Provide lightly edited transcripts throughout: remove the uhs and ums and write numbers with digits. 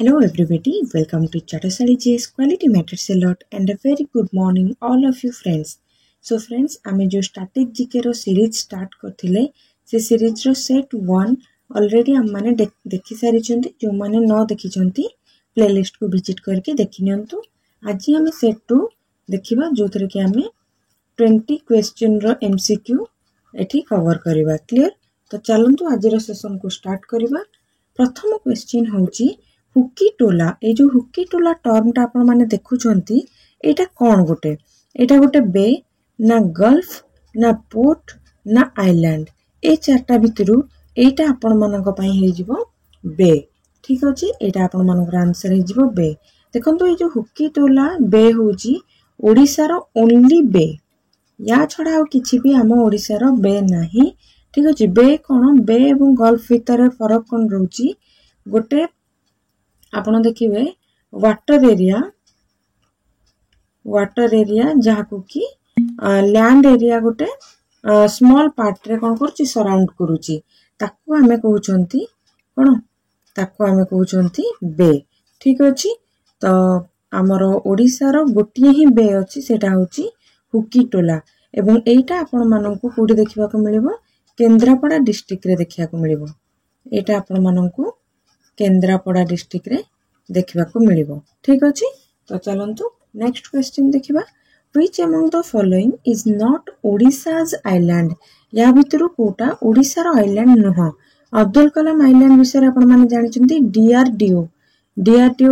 Hello everybody, welcome to Chatasali JS Quality Matters a lot and a very good morning all of you friends. So friends, आमे जो static GK रो series start करथिले से series रो set 1 already हम माने देखि सारी चंती जो माने न देखि चंती playlist को visit करके देखि नियंतु। आज हमें set 2 देखिबा जोथरे कि हमें 20 question रो MCQ एठी कवर करिबा क्लियर। तो चलंतु आज रो सेशन को स्टार्ट करिबा। प्रथम क्वेश्चन होची हुकी टोला ए जो हुकी टोला टर्म टा आपण माने देखुचंती एटा कोन गोटे एटा गोटे बे ना गल्फ ना पोर्ट ना आइलैंड ए चारटा भितरु एटा आपण मानक पई हे जिवो बे। ठीक अछि एटा आपण मानक आंसर हे जिवो बे। देखंतु ए जो हुकी टोला बे होची ओडिसा रो ओनली बे या छडा आ किछि भी हम ओडिसा रो बे नाही। ठीक अछि बे कोन बे एवं गल्फ भितर फरक कोन रहउची गोटे आपण देखिबे वाटर एरिया जहा को कि लैंड एरिया गोटे स्मॉल पार्ट रे कोन करची सराउंड करूची ताको हमें कहउचंती कोन ताको हमें कहउचंती बे। ठीक अछि तो हमर ओडिसा रो गोटिए ही बे अछि सेटा होची हुकी टोला एवं एटा आपण माननकु कोडी देखिबा को मिलिबो केंद्रापड़ा डिस्ट्रिक्ट रे देखिया को मिलिबो एटा आपण माननकु केंद्रापड़ा डिस्ट्रिक्ट रे देखिबा को मिलिबो। ठीक अछि तो चलंतु नेक्स्ट क्वेश्चन देखिबा which among the following is not Odisha's island या भितरु कोटा ओडिसा रो आइलैंड नह। अब्दुल कलाम आइलैंड विषय आपण माने जानि चंती डीआरडीओ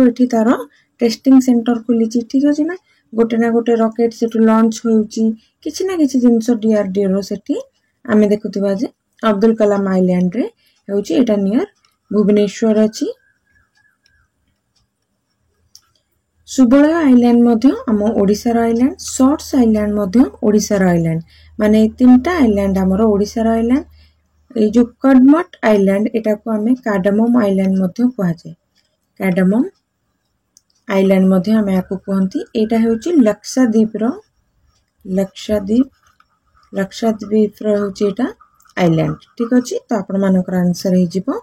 एठी तारो टेस्टिंग सेंटर खुलिची। ठीक अछि ना गोटे रॉकेट सेटु लॉन्च होउची किछि ना किछि जिंसो डीआरडीओ रो सेठी आमे देखुतिबा जे अब्दुल कलाम आइलैंड रे होउची एटा नियर भुवनेश्वर अछि। सुबळ आइलैंड मध्य हम ओडिसा रो आइलैंड शॉर्ट्स आइलैंड मध्य ओडिसा रो आइलैंड माने तीनटा आइलैंड हमरो ओडिसा रो आइलैंड। ए जो कडमट आइलैंड एटा को हमें कार्डमम आइलैंड मध्य कहै छै कार्डमम आइलैंड मध्य हमें आको कहंती एटा हेउची लक्षद्वीप रो होची एटा आइलैंड। ठीक अछि तो आपण मानकर आंसर हे जिवो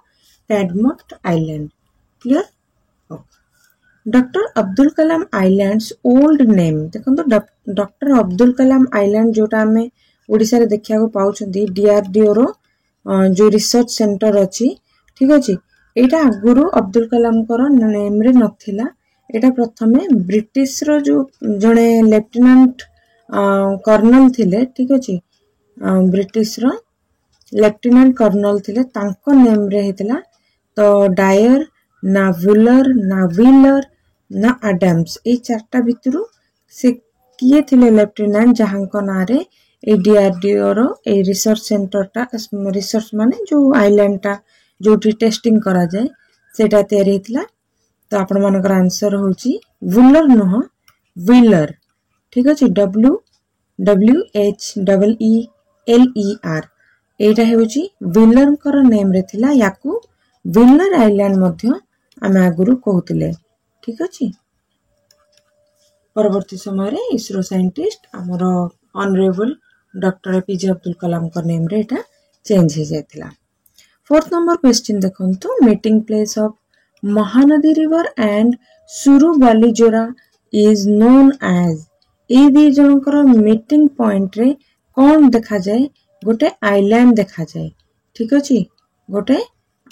Kadmat island clear. Doctor Abdul Kalam islands old name देखंतो डॉक्टर अब्दुल कलाम आइलैंड जोटा हमें ओडिसा रे देखिया को पाउछंती डीआरडीओ रो जो रिसर्च सेंटर अछि। ठीक अछि एटा गुरु अब्दुल कलाम कर नेम रे नथिला एटा प्रथमे ब्रिटिश रो जो जणे लेफ्टिनेंट कर्नल थिले। ठीक अछि ब्रिटिश रो लेफ्टिनेंट कर्नल थिले तांको नेम रे हेतला तो डायर ना व्हीलर ना व्हीलर ना एडम्स ए चारटा भितरु से किए थिले लेफ्टिनेंट जहांको नारे ए डीआरडीओ रो ए रिसर्च सेंटर टा रिसर्च माने जो आइलैंड टा जोटी टेस्टिंग करा जाय सेटा तयार हेतला। तो आपण मानकर आंसर होची व्हीलर नह व्हीलर। ठीक अछि WHEELER एटा हेउची व्हीलर कर नेम रे थिला याकू व्हीलर आइलैंड मध्य आमे आगुरु कहउतिले। ठीक अछि परवर्ती समय रे इसरो साइंटिस्ट हमरो honourable doctor APJ Abdul Kalam कर नेम रे एटा चेंज हे जायतिला। फोर्थ नंबर क्वेश्चन देखंतु meeting place of Mahanadi river and Surubalijora is known as ए दी जनकर मीटिंग पॉइंट रे कोन देखा जाय गोटे आइलैंड देखा जाय। ठीक अछि गोटे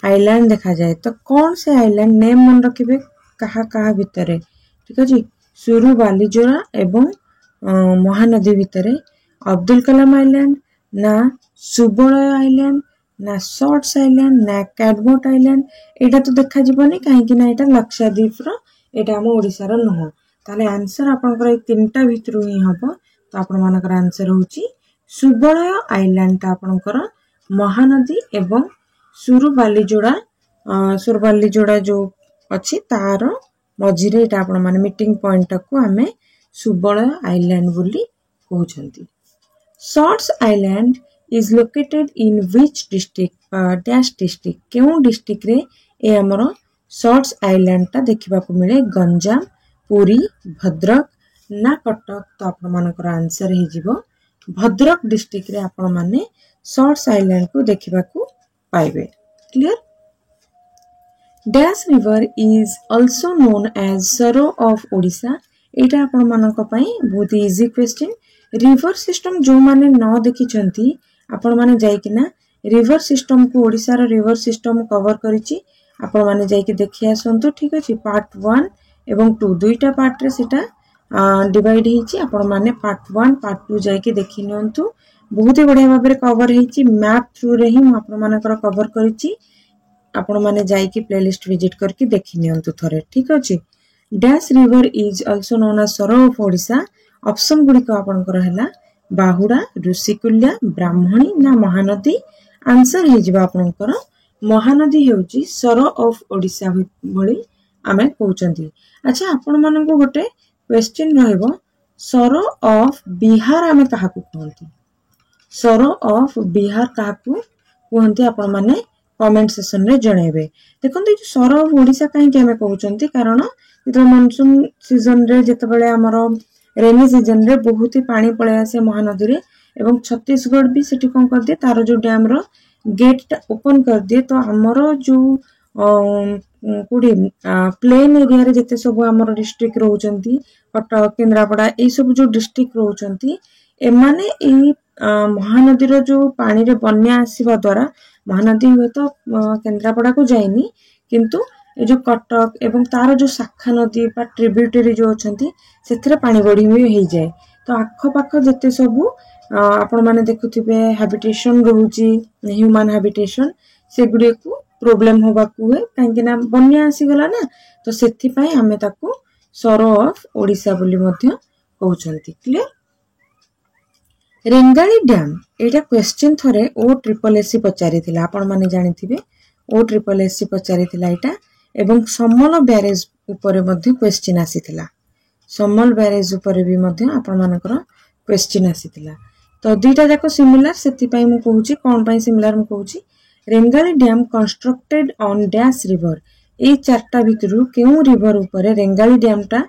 आइलैंड देखा जाए तो कौन से आइलैंड नेम मन रखिबे कहा भितरे। ठीक अछि सुरुबालीजोरा एवं महानदी भितरे अब्दुल कलाम आइलैंड ना सुबळ आइलैंड ना शॉर्ट्स आइलैंड ना कडमट आइलैंड एटा तो देखा जिवनी काहे कि ना एटा लक्षद्वीप रो एटा हम ओडिसा रो नहो। ताले आंसर आपनकर ए तीनटा भितरु ही हबो तो आपण मानकर आंसर होची सुबळ आइलैंड ता आपनकर महानदी एवं सुरुबालीजोड़ा जो अछि तार मझिरे एटा आपण माने मीटिंग पॉइंट को हमें सुबळ आइलैंड बोली कहउछंती। Short's island is located in which district dash district केउ डिस्ट्रिक्ट रे ए हमरो शॉर्ट्स आइलैंड ता देखिबा को मिले गंजाम पुरी भद्रक ना कटक। तो आपण मानकर आंसर हे जिवो भद्रक डिस्ट्रिक्ट रे आपण माने शॉर्ट्स आइलैंड को देखिबा को पाइबे clear. Dash river is also known as sorrow of Odisha. एटा आपण मानक पई बहुत इजी क्वेश्चन। रिवर सिस्टम जो माने न देखिछंती आपण माने जाई किना रिवर सिस्टम को ओडिशा रो रिवर सिस्टम कवर करिछि। आपण माने जाई कि देखि आसंतु ठीक अछि। पार्ट 1 एवं 2 दुईटा पार्ट रे सेटा डिवाइड हेछि। आपण माने पार्ट 1 पार्ट 2 जाई कि देखि नंतु बहुत ही बढ़िया भाबरे कवर हेछि। मैप थ्रू रे ही आपण मानकर कवर करिछि। आपण माने जाई कि प्लेलिस्ट विजिट करके देखि नियंतु थरे ठीक अछि। Dash river is also known as sorrow of Odisha. Option गुडी को आपनकर हला बाहुडा, ऋषिकुल्या, ब्राह्मणी ना महानदी। आंसर हे जिबा आपनकर महानदी हेउची सरो ऑफ ओडिशा भली आमे कहउचंती। अच्छा आपण मानको गोटे क्वेश्चन रहइबो सरो ऑफ बिहार आमे काहा को कहंती। सरो ऑफ बिहार काहा को कहंती आपण माने कमेंट सेक्शन रे जणेबे। देखंतु जे सरो ऑफ ओडिशा काहे के आमे कहउचंती कारण जेतो मानसून सीजन रे जेते बेले हमरो रेनी सीजन रे बहुत ही पानी पळे आसे महानदी रे एवं छत्तीसगढ़ भी सेठी कोन कर दे तारो जो डैम रो गेट टा ओपन कर दे तो हमरो जो कुडी प्लेन एरिया रे जेते सब हमरो डिस्ट्रिक्ट रहउचंती कटक केंद्रापड़ा ए सब जो डिस्ट्रिक्ट रहउचंती एमाने ए महानदी रो जो पानी रे बन्या आसीबा द्वारा महानदी हुए तो केंद्रापड़ा को जाइनी किंतु ए जो कटक एवं तार जो शाखा नदी बा ट्रिब्यूटरी जो अछंती सेथरे पानी बढ़ी हुए हे जाय तो आखो पाखो जते सब आपण माने देखुथिबे हैबिटेशन रहउची ह्यूमन हैबिटेशन से गुडे को प्रॉब्लम होबा को है काहे ना बन्या आसी गला ना तो सेथि पई हमें ताको सरो ऑफ ओडिशा बोली मध्य कहउचंती। क्लियर। रेंगाली डैम एटा क्वेश्चन थरे ओ ट्रिपल एससी पचारिथिला आपण माने जानिथिबे ओ ट्रिपल एससी पचारिथिला एटा एवं समल ब्यारेज ऊपर मध्य क्वेश्चन आसीथिला। समल ब्यारेज ऊपर भी मध्य आपण मानकर क्वेश्चन आसीथिला तो दुईटा जाको सिमिलर सेति पई मु कहूची कोन पई सिमिलर मु कहूची Rengali dam constructed on dash river. ए चारटा भितरु केउ रिवर ऊपर रेंगाली डैम टा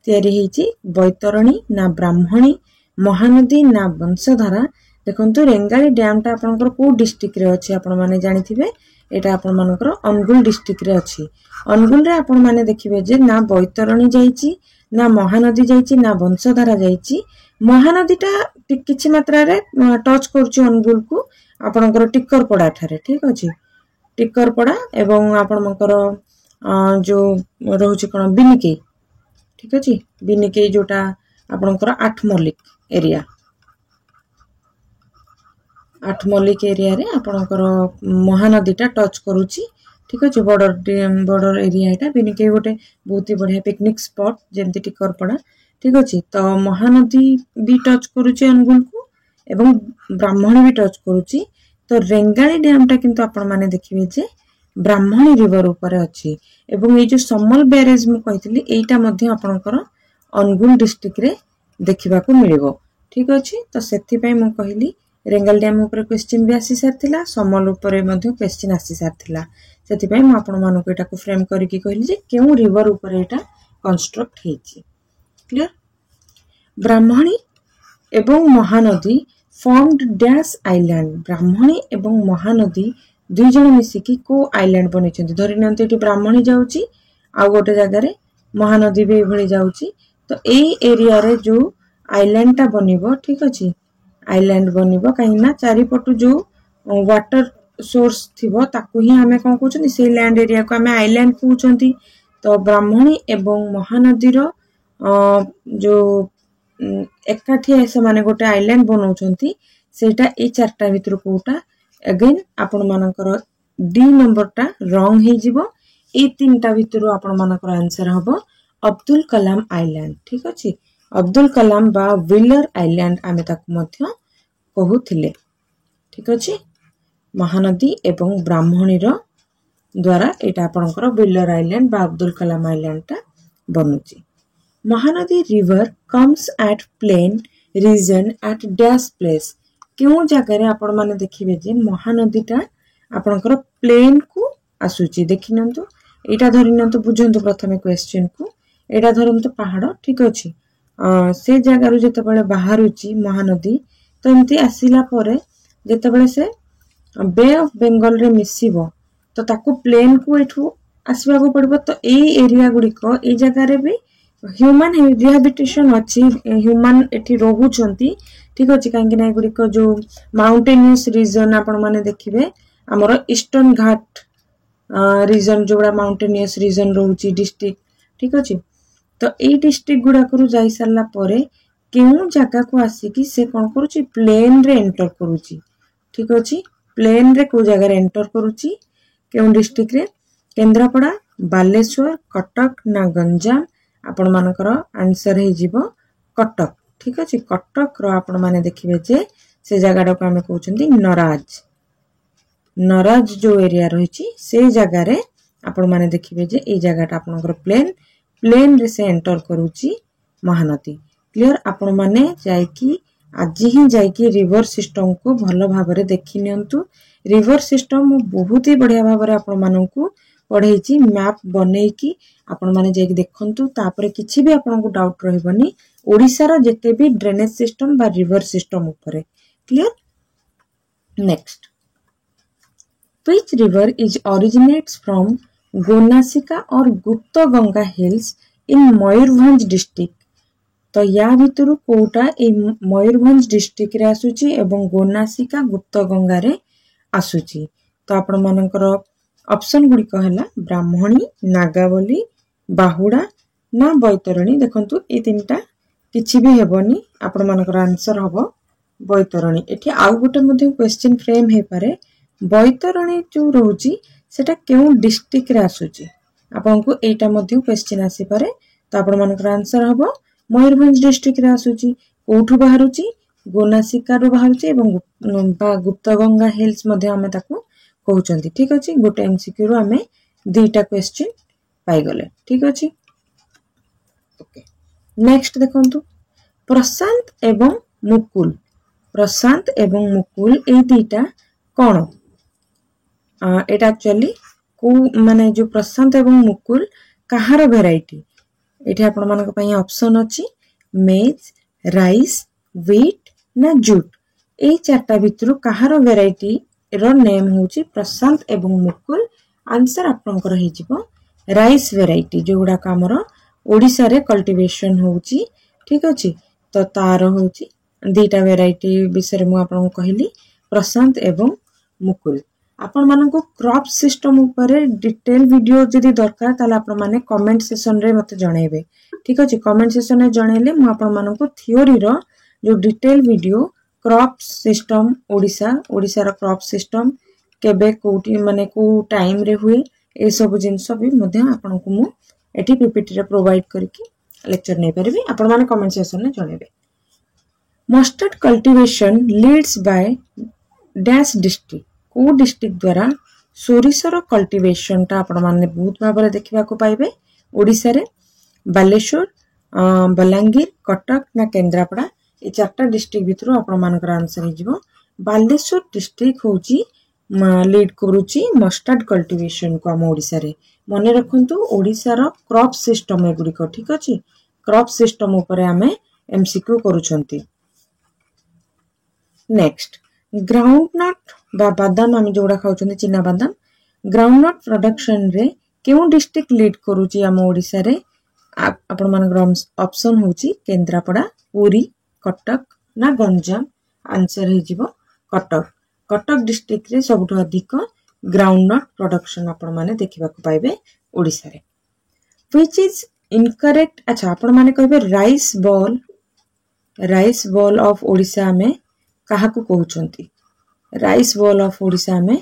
तयारी हेची बैतरणी ना ब्राह्मणी महानदी ना वंशधारा। देखंतु रेंगाली डैम टा आपनकर को डिस्ट्रिक्ट रे अछि आपण माने जानिथिबे एटा आपण मानकर अनुगुल डिस्ट्रिक्ट रे अछि। अनुगुल रे आपण माने देखिबे जे ना बैतरणी जाईची ना महानदी जाईची ना वंशधारा जाईची। महानदी टा किछि मात्रा रे टच करछि अनुगुल को आपनकर टिक्कर पड़ा ठारे ठीक अछि। टिक्कर पड़ा एवं आपनकर जो रहउछि कोन बिनिके ठीक अछि। बिनिके जोटा आपनकर आठमल्लिक एरिया आठमल्लिक एरिया रे आपनकर महानदी टा टच करूछि ठीक अछि। बॉर्डर एरिया एटा बिनिके गोटे बहुत ही बढ़िया पिकनिक स्पॉट जेमति टिक्कर पड़ा ठीक अछि। तो महानदी भी टच करूछि अनुगुल को एवं ब्राह्मणी भी टच करूछि। तो रेंगाली डैम टा किंतु आपण माने देखिबे जे ब्राह्मणी रिवर ऊपर अछि एवं ए जो समल ब्यारेज मु कहितली एटा मध्ये आपनकर अनुगुल डिस्ट्रिक्ट रे देखिबा को मिलिबो ठीक अछि। तो सेति पई मु कहिली रेंगाल डैम ऊपर क्वेश्चन भी आसी सारथिला समल ऊपर मध्ये क्वेश्चन आसी सारथिला सेति पई मु आपण मानको एटा को फ्रेम करि कि कहिली जे केउ रिवर ऊपर एटा कंस्ट्रक्ट हेछि। क्लियर। ब्राह्मणी एवं महानदी फॉर्मड डैश आइलैंड। ब्राह्मणी एवं महानदी दुई जण मिसिकी को आइलैंड बनिछन्ती। धरि नंते एटी ब्राह्मणी जाउची आ गोटे जगह रे महानदी भी भଳି जाउची तो एई एरिया रे जो आइलैंड टा बनिबो ठीक अछि। आइलैंड बनिबो काहे ना चारि पटु जो वाटर सोर्स थिबो ताकू ही हमें कोन कहउछन्ती से लैंड एरिया को हमें आइलैंड कहउछन्ती। तो ब्राह्मणी एवं महानदी रो जो एकाठी से माने गोटे आइलैंड बनौछन्ती सेटा ए चारटा भितर कोटा अगेन आपण मानकर डी नंबर टा रॉन्ग हे जिवो। ए तीनटा भितर आपण मानकर आंसर हबो अब्दुल कलाम आइलैंड ठीक अछि। अब्दुल कलाम बा व्हीलर आइलैंड आमे ताकू मध्य कहूथिले ठीक अछि। महानदी एवं ब्राह्मणी रो द्वारा एटा आपनकर व्हीलर आइलैंड बा अब्दुल कलाम आइलैंड टा बनुची। Mahanadi river comes at plain region at dash place. क्यों जगह रे आपण माने देखिबे जे महानदी टा आपनकर प्लेन को आसुची देखिनंतु एटा धरिनंतु बुझंतु प्रथमे क्वेश्चन को एटा धरंतु पहाड़ ठीक अछि। से जगह रु जते बेले बाहरुची महानदी तो एमती आसीला परे जते बेले से बे ऑफ बंगाल रे मिसिबो तो ताकू प्लेन को एठू आसवाको पड़िबो। तो एई एरिया गुड़िक ए जगार भी ह्यूमन रिहाबिटेशन अच्छी, ह्यूमन एठी रहुचंती ठीक अच्छे कहीं गुड़िक जो माउंटेनियस रीजन आपण माने देखिबे हमर ईस्टर्न घाट रीजन जोड़ा माउंटेनियस रीजन रोची डिस्ट्रिक्ट ठीक अच्छे। तो ये डिस्ट्रिक्ट गुड़ा को जाई सारला परे केउ जगह को आसिकी से कौन करुची प्लेन रे एंटर करुची ठीक अच्छे। प्लेन रे को जगह एंटर करुची केउ डिस्ट्रिक्ट रे केंद्रापड़ा बालेश्वर कटक ना गंजाम आपण मानकर आंसर हे जीवो कटक ठीक अच्छे। कटक रो आपण माने देखिबे जे से जगह को हमें कहउचंती नराज। नराज जो एरिया रही से जगार आपण माने देखिबे जे ए जगहटा आपनकर प्लेन रे से एंटर करूची महानदी। क्लियर आपण माने जायकी आज ही जायकी रिवर सिस्टम को भलो भाबरे देखि नियंतु। रिवर सिस्टम बहुत ही बढ़िया भाबरे आपण माननकु पढ़ेची मैप बनेकी आपण माने जायकी देखंतु। तापरे किछि भी आपनकु डाउट रहबनी ओडिसा रो जते भी ड्रेनेज सिस्टम बा रिवर सिस्टम ऊपर। Clear. Next, which river is originates from गोनासिका और गुप्त गंगा हिल्स इन मयूरभंज डिस्ट्रिक्ट। तो या भितरु कोटा ए मयूरभंज डिस्ट्रिक्ट रे आसुची एवं गोनासिका गुप्त गंगा रे आसुची। तो आपण मानकर ऑप्शन गुडी कहला ब्राह्मणी नागावली बाहुडा ना बैतरणी। देखंतु ए तीनटा किछि भी हेबनी आपण मानकर आंसर हबो बैतरणी। एठी आउ गोटे मध्ये क्वेश्चन फ्रेम हे पारे बैतरणी जो रोची सेटा केउ डिस्ट्रिक्ट रे आसुची आपनको एटा मध्ये क्वेश्चन आसी पारे। तो आपण मानकर आंसर हबो मयूरभंज डिस्ट्रिक्ट रे आसुची। कोठु बाहरुची गोनासिका रो बाहरुची एवं गुप्त गंगा हिल्स मध्ये हमें ताकू कहउचंती ठीक अछि। गोटे एमसीक्यू रो हमें दुईटा क्वेश्चन पाई गले ठीक अछि। ओके नेक्स्ट देखंतु प्रशांत एवं मुकुल। प्रशांत एवं मुकुल ए दुईटा कोन एटा एक्चुअली को माने जो प्रशांत एवं मुकुल कहार वेराइटी एठी आपण मानक पई ऑप्शन अछि मेज राइस व्हीट ना जूट। ए चारटा भितरु कहार वेराइटी रो नेम होची प्रशांत एवं मुकुल। आंसर आपनकर हे जिवो राइस वेराइटी जोडा का हमर ओडिसा रे कल्टीवेशन होची ठीक अछि। तो तार होची दीटा वेराइटी विषय मु आपन कहली प्रशांत एवं मुकुल। आपण मानको क्रॉप सिस्टम ऊपर डिटेल वीडियो जदी दरकार ताला आपण माने कमेंट सेक्शन रे मते जणाइबे ठीक अछि। कमेंट सेक्शन रे जणाइले मु आपण मानको थ्योरी रो जो detail video crop system Odisha रो क्रॉप सिस्टम केबे कोटी माने को टाइम रे हुए ए सब जिंस भी मते आपण को मु एठी पीपीटी रे प्रोवाइड करके लेक्चर नै परबी। आपण माने कमेंट सेक्शन रे जणाइबे। Mustard cultivation leads by dash district. को डिस्ट्रिक्ट द्वारा सोरिसर कल्टीवेशन टा आपण माने बहुत भाबरे देखिबा को पाइबे ओडिसा रे बालेश्वर बलांगीर कटक ना केंद्रापड़ा। ए चारटा डिस्ट्रिक्ट भितरो आपण मानकर आंसर हे जिवो बालेश्वर डिस्ट्रिक्ट होची लीड करूची मस्टर्ड कल्टीवेशन को हम ओडिसा रे। मने रखंतु ओडिसा रो क्रॉप सिस्टम ए गुडी को ठीक अछि। क्रॉप सिस्टम ऊपर हमें एमसीक्यू करूछंती। नेक्स्ट ग्राउंडनट बा बादाम आम जोड़ा खाउछंती चिना बादाम ग्राउंडनट प्रोडक्शन रे केउ डिस्ट्रिक्ट लीड करूची हम ओडिसा रे। आपण मानकर ऑप्शन होची केंद्रापड़ा पुरी कटक ना गंजाम। आंसर हे जिवो कटक। कटक डिस्ट्रिक्ट रे सबठो अधिक ग्राउंडनट प्रोडक्शन आपण माने देखिबा को पाइबे ओडिसा रे। Which is incorrect. अच्छा आपण माने कहबे राइस बॉल ऑफ ओडिसा में काहा को कहउछंती। राइस बॉल ऑफ ओडिसा में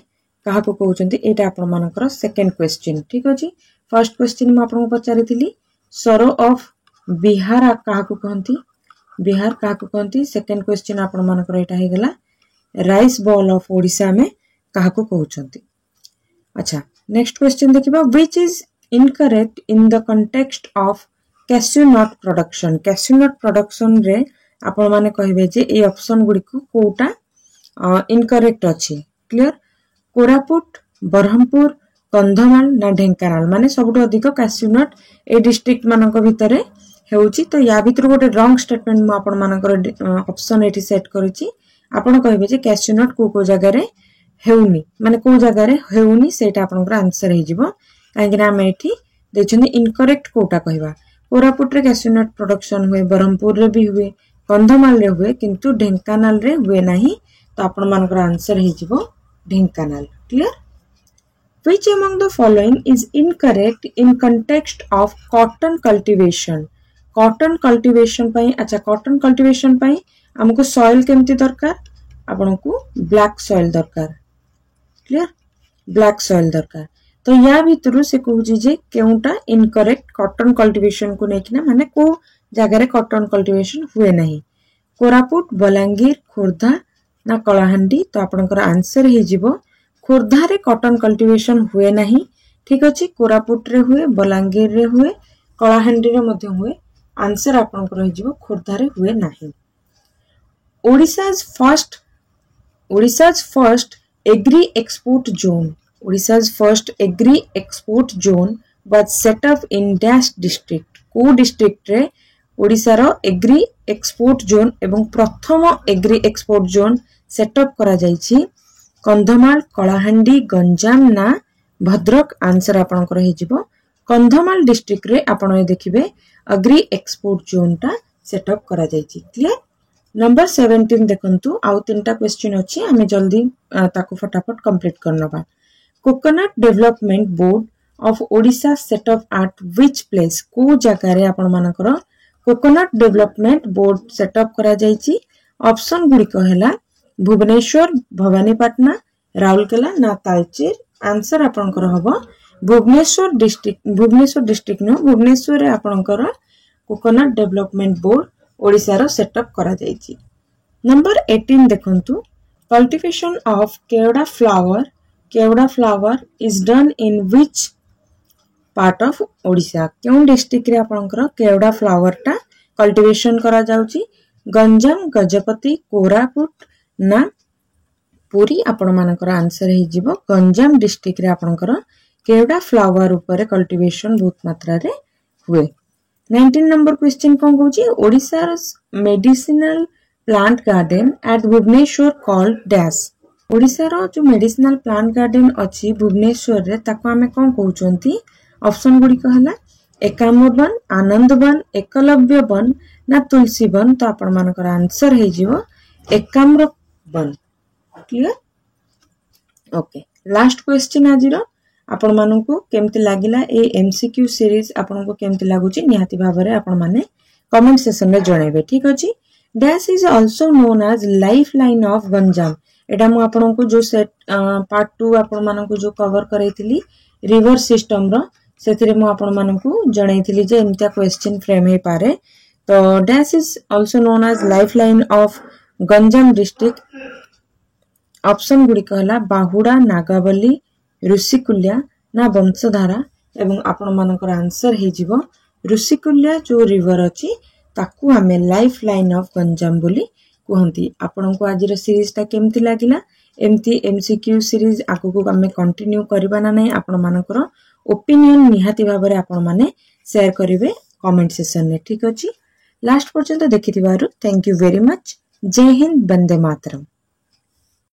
काहा को कहउछंती एटा आपण मानकर सेकंड क्वेश्चन ठीक अछि। फर्स्ट क्वेश्चन म आपण को पचारिथिली सरो ऑफ बिहार काहा को कहंती। बिहार काहा को कहंती। सेकंड क्वेश्चन आपण मानकर एटा हे गेला राइस बॉल ऑफ ओडिसा में काहा को कहउछंती। अच्छा नेक्स्ट क्वेश्चन देखिबा which is incorrect in the context of cashew nut production. Cashew nut production रे आपण माने कहबे जे ए ऑप्शन गुडी को कोटा इनकरेक्ट अछि। क्लियर। कोरापुट बरहमपुर कंधमाल ना ढेंकानाल माने सबटो अधिक कैश्यू नट ए डिस्ट्रिक्ट मानक भितरे हेउची। तो या भितर गोटे रॉन्ग स्टेटमेंट म आपण मानकर ऑप्शन एठी सेट करिछि। आपण कहबे जे कैश्यू नट को जगह रे हेउनी माने को जगह रे हेउनी सेटा आपनकर आंसर हे जिवो कहीं आम ये इनकरेक्ट कोटा कहवा कोरापुट रे कैश्यू नट प्रोडक्शन हुए ब्रह्मपुर रे भी हुए कंधमाल रे हुए किंतु ढेंकानाल रे हुए नहीं तो आपण मानकर आंसर हे जिवो Dhenkanal clear Which among the following is incorrect in context of cotton cultivation? Cotton cultivation पाई अच्छा cotton cultivation पाई हमको soil केमती दरकार आपनको black soil दरकार clear black soil दरकार तो या भितरु से कहूची जे केउटा incorrect cotton cultivation को नेकिना माने को जगह cotton cultivation हुए नहीं कोरापुट बलांगीर खोर्धा ना कलाहांडी तो आपनकर आंसर हे जिवो खोर्धा रे कॉटन कल्टीवेशन हुए नहीं ठीक अछि कोरापुट रे हुए बलांगीर रे हुए कलाहांडी रे मध्य हुए आंसर आपनकर हे जिवो खोर्धा रे हुए नहीं ओडिसा's first agri export zone was set up in dash district को district रे ओडिसा रो एग्री एक्सपोर्ट जोन एवं प्रथम एग्री एक्सपोर्ट जोन सेटअप करा जायछि कंधमाल कलाहांडी गंजाम ना भद्रक आंसर आपनकर हे जिवो कंधमाल डिस्ट्रिक्ट रे आपण देखिबे एग्री एक्सपोर्ट जोन टा सेटअप करा जायछि क्लियर नंबर 17 देखंतु आउ तीनटा क्वेश्चन अछि हमें जल्दी ताको फटाफट कंप्लीट करनबा coconut development board of Odisha setup at which place को जगह रे आपण मानकर कोकोनट डेवलपमेंट बोर्ड सेटअप करा जायछि ऑप्शन गुडी कहला भुवनेश्वर भवानीपाटना राउरकेला ना तालचेर आंसर आपनकर हबो भुवनेश्वर डिस्ट्रिक्ट नो भुवनेश्वर रे आपनकर कोकोनट डेवलपमेंट बोर्ड ओडिसा रो सेटअप करा जायछि नंबर 18 देखंतु cultivation of kewra flower is done in which part of Odisha क्यों डिस्ट्रिक्ट रे आपनकर केवड़ा फ्लावर टा कल्टीवेशन करा जाउछि गंजाम गजपति कोरापुट ना पूरी आपण मानकर आंसर हे जिवो गंजाम डिस्ट्रिक्ट रे आपनकर केवड़ा फ्लावर ऊपर कल्टीवेशन बहुत मात्रा रे हुए 19 नंबर क्वेश्चन कोन कहूची Odisha medicinal plant garden at Bhubaneswar called dash Odisha रो जो मेडिसिनल प्लांट गार्डन अछि भुवनेश्वर रे ताको हमें कोन कहउचंती ऑप्शन गुडी कहला एकाम्र वन आनंद वन एकलव्य वन ना तुलसी वन तो आपण मानकर आंसर हे जिवो Ekamra Van clear okay last question आजिरो आपण मानकू केमति लागिला ए एमसीक्यू सीरीज आपण को केमति लागुची निहाती भाबरे आपण माने कमेंट सेक्शन में जणाइबे ठीक अछि dash is also known as lifeline of Ganjam एटा मु आपण को जो सेट पार्ट 2 आपण मानकू जो कवर करैतिली रिवर सिस्टम रो सेतिरे मु आपण मानकू जणाइतिली जे एमतिया क्वेश्चन फ्रेम हे पारे तो dash is also known as lifeline of Ganjam district option गुडी कहला बाहुडा नागावली ऋषिकुल्या ना वंशधारा एवं आपण मानकर आंसर हे जिवो ऋषिकुल्या जो रिवर अछि ताकू हमें लाइफ लाइन ऑफ गंजाम बोली कहंती आपण को आज रो सीरीज ता केमति लागिला एमती एमसीक्यू सीरीज आगु को हमें कंटिन्यू करबा ना नै आपण मानकर ओपिनियन निहाती भाबरे आपण माने शेयर करिवे कमेंट सेक्शन में ठीक अछि लास्ट पर्यंत देखिथिबारु थैंक यू वेरी मच जय हिंद वंदे मातरम।